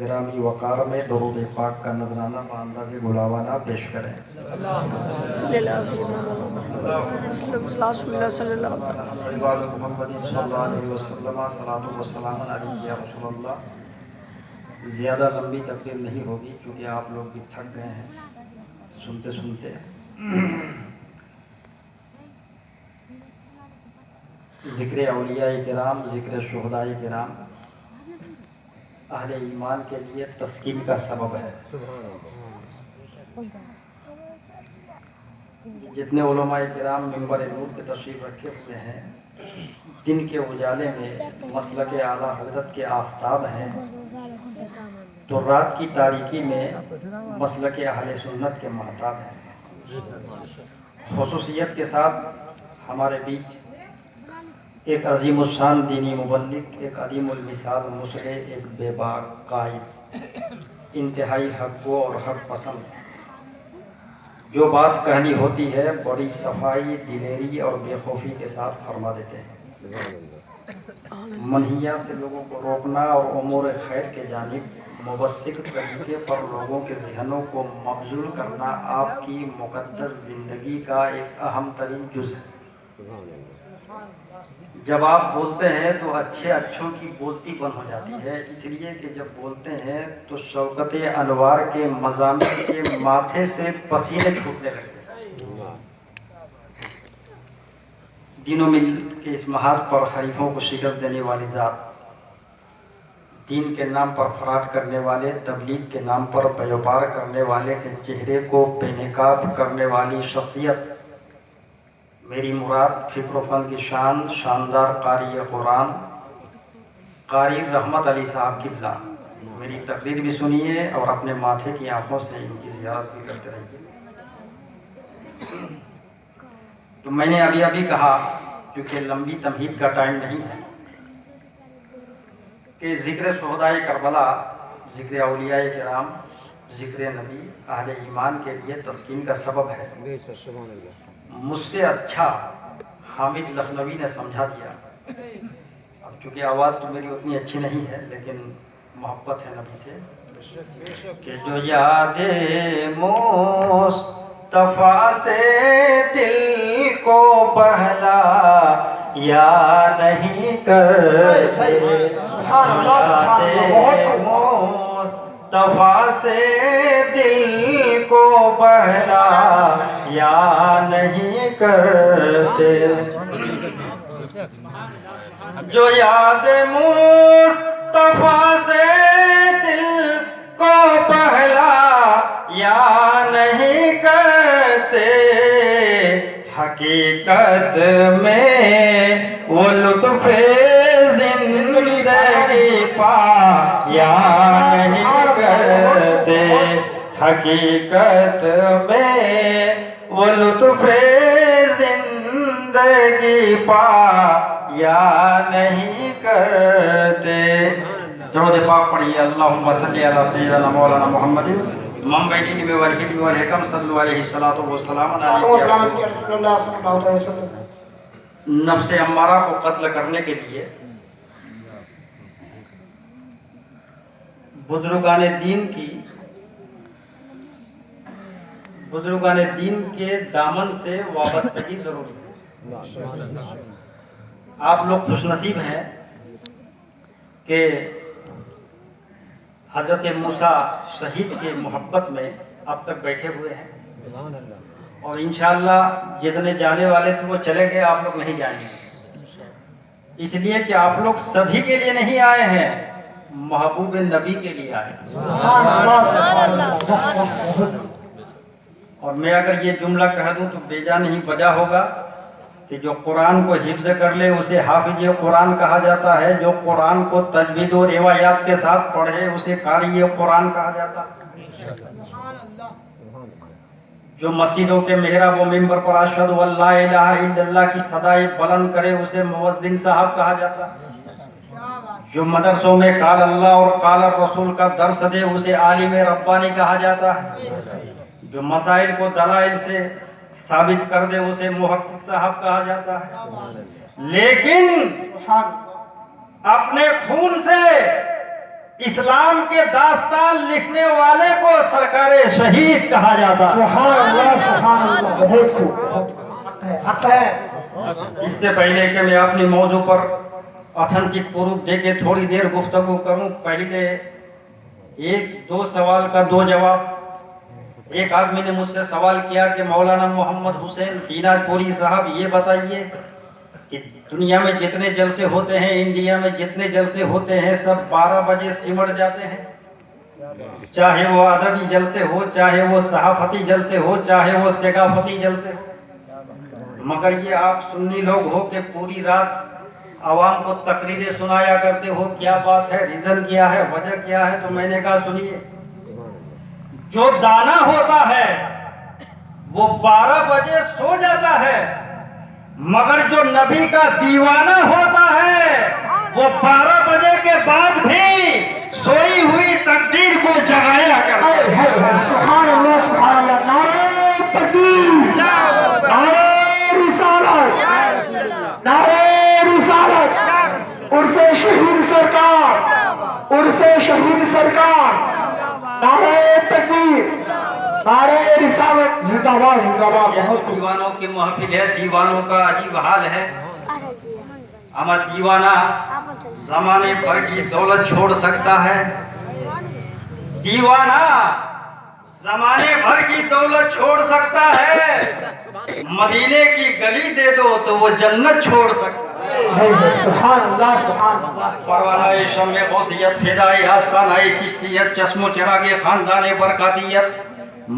گرامی وقار میں درود پاک کا نذرانہ باندازِ گلاوانہ پیش کریں۔ صلی اللہ علیہ وسلم عباد محمد صلی اللہ علیہ وسلم صلاۃ و سلام علیہ یا رسول اللہ۔ زیادہ لمبی تقریر نہیں ہوگی کیونکہ آپ لوگ بھی تھک گئے ہیں سنتے سنتے۔ ذکر اولیاء کرام، ذکر شہداء کرام اہل ایمان کے لیے تسکین کا سبب ہے۔ جتنے علماء کرام منبر نور کے تشریف رکھے ہوئے ہیں، دن کے اجالے میں مسلک اعلیٰ حضرت کے آفتاب ہیں، تو رات کی تاریکی میں مسلک اہل سنت کے مہتاب ہیں۔ خصوصیت کے ساتھ ہمارے بیچ ایک عظیم الشان دینی مبلغ، ایک عظیم المثال مصلح، ایک بے باک قائد، انتہائی حق گو اور حق پسند، جو بات کہنی ہوتی ہے بڑی صفائی، دلیری اور بے خوفی کے ساتھ فرما دیتے ہیں۔ منہیات سے لوگوں کو روکنا اور امور خیر کے جانب مبصر طریقے پر لوگوں کے ذہنوں کو مبذول کرنا آپ کی مقدس زندگی کا ایک اہم ترین جز ہے۔ جب آپ بولتے ہیں تو اچھوں کی بولتی بند ہو جاتی ہے، اس لیے کہ جب بولتے ہیں تو شوکت انوار کے مضامین کے ماتھے سے پسینے چھوٹنے لگتے ہیں۔ دین و ملت کے اس محاذ پر حریفوں کو شکست دینے والی ذات، دین کے نام پر فراڈ کرنے والے، تبلیغ کے نام پر بیوپار کرنے والے کے چہرے کو بے نقاب کرنے والی شخصیت، میری مراد فکر و فن کی شان، شاندار قاری قرآن قاری رحمت علی صاحب قبلہ، میری تقریر بھی سنیے اور اپنے ماتھے کی آنکھوں سے ان کی زیارت بھی کرتے رہیے۔ تو میں نے ابھی کہا، کیونکہ لمبی تمہید کا ٹائم نہیں ہے، کہ ذکر شہداء کربلا، ذکر اولیاء کرام، ذکر نبی اہل ایمان کے لیے تسکین کا سبب ہے۔ مجھ سے اچھا حامد لکھنوی نے سمجھا دیا۔ اب چونکہ آواز تو میری اتنی اچھی نہیں ہے، لیکن محبت ہے نبی سے، کہ جو یاد مصطفیٰ سے دل کو بہلا یا نہیں کرتے، مصطفیٰ سے دل کو بہلا یا نہیں کرتے، جو یاد مصطفیٰ سے دل کو بہلا یا نہیں کرتے، حقیقت میں وہ لطف زندگی پا یا نہیں کرتے، حقیقت میں وہ لطف زندگی پا یا نہیں کرتے۔ درود پاک پڑھیے، اللہم صلی علی سیدنا مولانا محمد منبع العلم والحکم والحکم، صلو علیہ الصلاۃ والسلام علیہ وسلم۔ نفس امارہ کو قتل کرنے کے لیے بزرگان دین کے دامن سے وابستگی ضروری ہے۔ آپ لوگ خوش نصیب ہیں کہ حضرت موسیٰ شہید کے محبت میں اب تک بیٹھے ہوئے ہیں، اور انشاءاللہ جتنے جانے والے تھے وہ چلے گئے، آپ لوگ نہیں جائیں گے، اس لیے کہ آپ لوگ سبھی کے لیے نہیں آئے ہیں، محبوب نبی کے لیے آئے ہیں۔ اور میں اگر یہ جملہ کہہ دوں تو بیجا نہیں بجا ہوگا کہ جو قرآن کو حفظ کر لے اسے حافظ قرآن کہا جاتا ہے، جو قرآن کو تجوید و روایات کے ساتھ پڑھے اسے قاری قرآن کہا جاتا ہے، جو مسجدوں کے محراب و منبر پر اشہد ان لا الہ الا اللہ کی صدائے بلند کرے اسے مؤذن صاحب کہا جاتا ہے، جو مدرسوں میں قال اللہ اور قال الرسول کا درس دے اسے عالم ربانی کہا جاتا ہے، جو مسائل کو دلائل سے ثابت کر دے اسے محقق صاحب کہا جاتا ہے۔ لیکن اپنے خون سے اسلام کے داستان لکھنے والے کو سرکار شہید کہا جاتا ہے۔ سبحان اللہ بہت خوب حق ہے۔ اس سے پہلے کہ میں اپنی موضوع پر اتھینٹک پروف دے کے تھوڑی دیر گفتگو کروں، پہلے ایک دو سوال کا دو جواب۔ ایک آدمی نے مجھ سے سوال کیا کہ مولانا محمد حسین دینار پوری صاحب یہ بتائیے کہ دنیا میں جتنے جلسے ہوتے ہیں، انڈیا میں جتنے جلسے ہوتے ہیں، سب 12 بجے سمٹ جاتے ہیں، چاہے وہ ادبی جلسے ہو، چاہے وہ صحافتی جلسے ہو، چاہے وہ ثقافتی جلسے ہو، مگر یہ آپ سنی لوگ ہو کہ پوری رات عوام کو تقریریں سنایا کرتے ہو، کیا بات ہے، ریزن کیا ہے، وجہ کیا ہے؟ تو میں نے کہا سنیے، جو دانا ہوتا ہے وہ 12 بجے سو جاتا ہے، مگر جو نبی کا دیوانہ ہوتا ہے وہ 12 بجے کے بعد بھی سوئی ہوئی تقدیر کو جگایا کرتا ہے۔ سبحان اللہ، نعرہ تکبیر، نعرہ رسالت، نعرہ رسالت، عرس شہید سرکار، عرس شہید سرکار، نعرہ تکبیر، نعرہ رسالت، زندہ باد زندہ باد۔ بہت دیوانوں کی محفل ہے، دیوانوں کا عجیب حال ہے۔ ہمارا دیوانہ زمانے بھر کی دولت چھوڑ سکتا ہے، دیوانہ زمانے بھر کی دولت چھوڑ سکتا ہے، مدینے کی گلی دے دو تو وہ جنت چھوڑ سکتا ہے۔ سبحان اللہ، سبحان اللہ۔ پروانہ شمع غوثیت، فدائے آستانہ چشتیت، چشم و چراغ خاندان برکاتیت،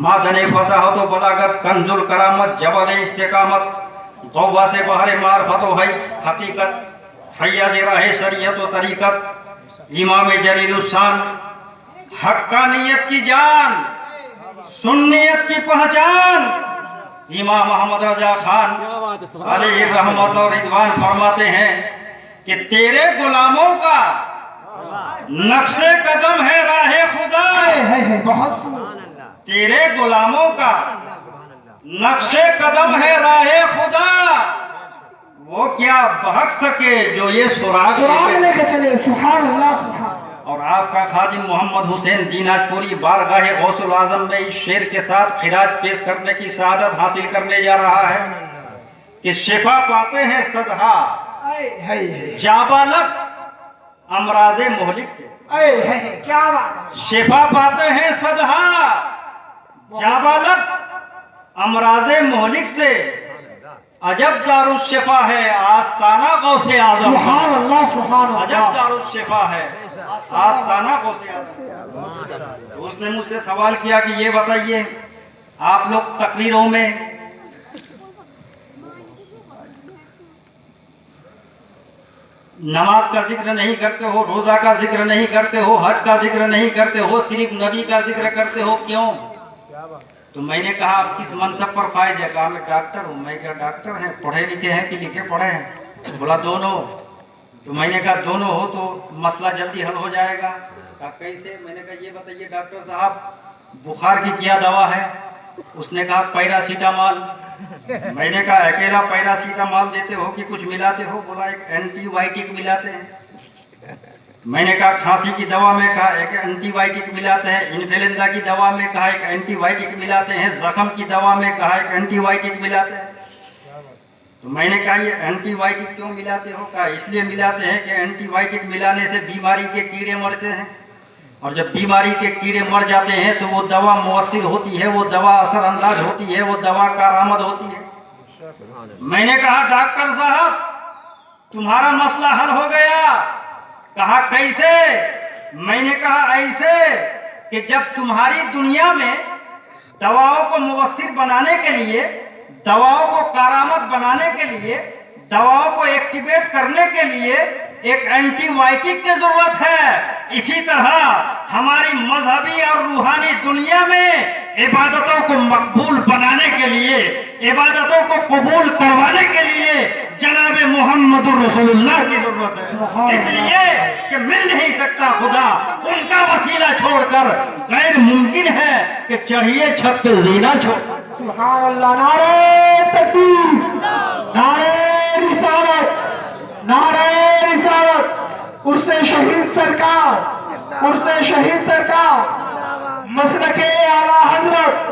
معدن فصاحت و بلاغت، کنز الکرامت، جبل استقامت، غوبہ سے بحر معرفت و حقیقت، فیاض راہ شریعت و طریقت، امام جلیل الشان، حقانیت کی جان، سنیت کی پہچان، امام محمد رضا خان علیہ رحمت اور رضوان فرماتے ہیں کہ تیرے غلاموں کا نقش قدم ہے راہ خدا، بہت تیرے غلاموں کا نقش قدم ہے راہ خدا، وہ کیا بہک سکے جو یہ سراغ لے کے چلے۔ سبحان اللہ، سبحان۔ اور آپ کا خادم محمد حسین دینار پوری بارگاہ غوث العظم میں اس شعر کے ساتھ خراج پیش کرنے کی سعادت حاصل کرنے جا رہا ہے کہ شفا پاتے ہیں صدہا جابالک امراض مہلک سے، کیا بات، شفا پاتے ہیں صدہا جابالک امراض مہلک سے، عجب دارالشفا ہے آستانہ غوث اعظم، سبحان اللہ، سبحان عجب اللہ۔ دارالشفا ہے آستانہ غوث اعظم۔ اس نے مجھ سے سوال کیا کہ یہ بتائیے آپ لوگ تقریروں میں نماز کا ذکر نہیں کرتے ہو، روزہ کا ذکر نہیں کرتے ہو، حج کا ذکر نہیں کرتے ہو، صرف نبی کا ذکر کرتے ہو، کیوں؟ تو میں نے کہا آپ کس منصب پر فائز ہے؟ کہا میں ڈاکٹر ہوں۔ میں کہا ڈاکٹر ہیں، پڑھے لکھے ہیں کہ لکھے پڑھے ہیں؟ بولا دونوں۔ تو میں نے کہا دونوں ہو تو مسئلہ جلدی حل ہو جائے گا۔ کہا کیسے؟ میں نے کہا یہ بتائیے ڈاکٹر صاحب بخار کی کیا دوا ہے؟ اس نے کہا پیراسیٹامول۔ میں نے کہا اکیلا پیراسیٹامول دیتے ہو کہ کچھ ملاتے ہو؟ بولا ایک اینٹی بائیوٹک ملاتے ہیں۔ میں نے کہا کھانسی کی دوا میں کہا ایک اینٹی بائیوٹک ملاتے ہیں، انفلوئنزا کی دوا میں کہا ایک اینٹی بائیوٹک ملاتے ہیں، زخم کی دوا میں کہا ایک اینٹی بائیوٹک ملاتے ہیں۔ تو میں نے کہا یہ اینٹی بائیوٹک کیوں ملاتے ہو؟ کہا اس لیے ملاتے ہیں کہ اینٹی بائیوٹک ملانے سے بیماری کے کیڑے مرتے ہیں، اور جب بیماری کے کیڑے مر جاتے ہیں تو وہ دوا مؤثر ہوتی ہے، وہ دوا اثر انداز ہوتی ہے، وہ دوا کارآمد ہوتی ہے۔ میں نے کہا ڈاکٹر صاحب تمہارا مسئلہ حل ہو گیا۔ کہا کیسے؟ میں نے کہا ایسے کہ جب تمہاری دنیا میں دواؤں کو مؤثر بنانے کے لیے، دواؤں کو کارآمد بنانے کے لیے، دواؤں کو ایکٹیویٹ کرنے کے لیے ایک اینٹی بائیوٹک کی ضرورت ہے، اسی طرح ہماری مذہبی اور روحانی دنیا میں عبادتوں کو مقبول بنانے کے لیے، عبادتوں کو قبول کروانے کے لیے جناب محمد رسول اللہ کی ضرورت ہے۔ اس لیے کہ مل نہیں سکتا خدا، ان کا وسیلہ چھوڑ کر غیر ممکن ہے کہ چڑھیے چھت پہ زینہ چھوڑ۔ سبحان اللہ، نعرہ تکبیر، نعرہ رسالت، نعرہ رسالت، عرس شہید سرکار، عرس شہید سرکار مسلک اعلی حضرت